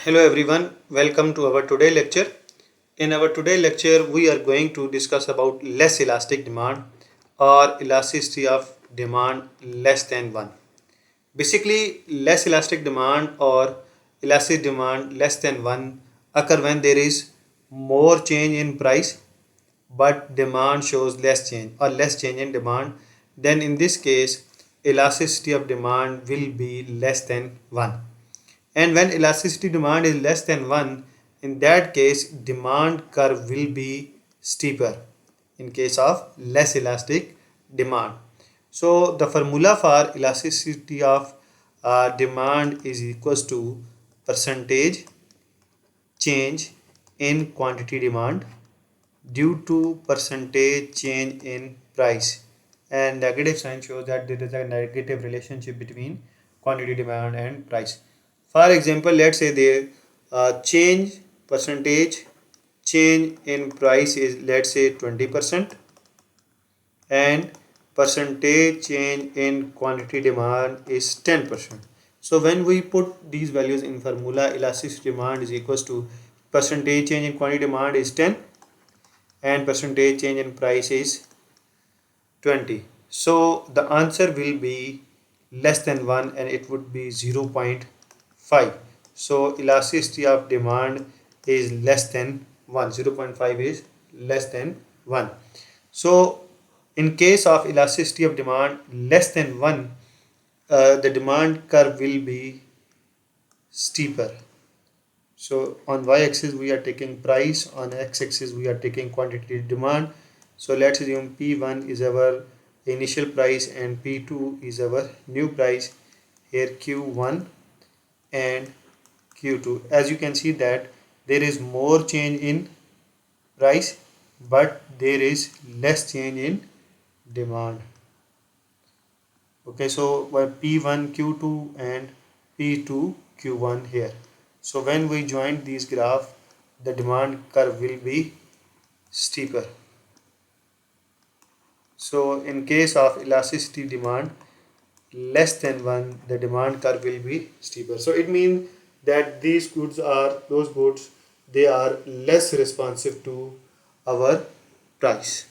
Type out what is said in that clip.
Hello everyone, welcome to our today lecture. In our today lecture, we are going to discuss about less elastic demand or elasticity of demand less than 1. Basically, less elastic demand or elastic demand less than 1 occur when there is more change in price but demand shows less change or less change in demand. Then in this case, elasticity of demand will be less than 1. And when elasticity demand is less than 1, in that case demand curve will be steeper in case of less elastic demand. So the formula for elasticity of demand is equals to percentage change in quantity demand due to percentage change in price, and negative sign shows that there is a negative relationship between quantity demand and price. For example, let's say the change percentage change in price is, let's say, 20%, and percentage change in quantity demand is 10%. So when we put these values in formula, elasticity demand is equals to percentage change in quantity demand is 10 and percentage change in price is 20. So the answer will be less than 1 and it would be 0.5. So elasticity of demand is less than 1. 0.5 is less than 1. So in case of elasticity of demand less than 1, the demand curve will be steeper. So on y-axis we are taking price, on x-axis we are taking quantity demand. So let's assume P1 is our initial price and P2 is our new price. Here Q1 and Q2. As you can see that there is more change in price but there is less change in demand. Okay, so P1 Q2 and P2 Q1 here. So when we join these graph, the demand curve will be steeper. So in case of elasticity demand less than 1, the demand curve will be steeper. So it means that these goods are those goods, they are less responsive to our price.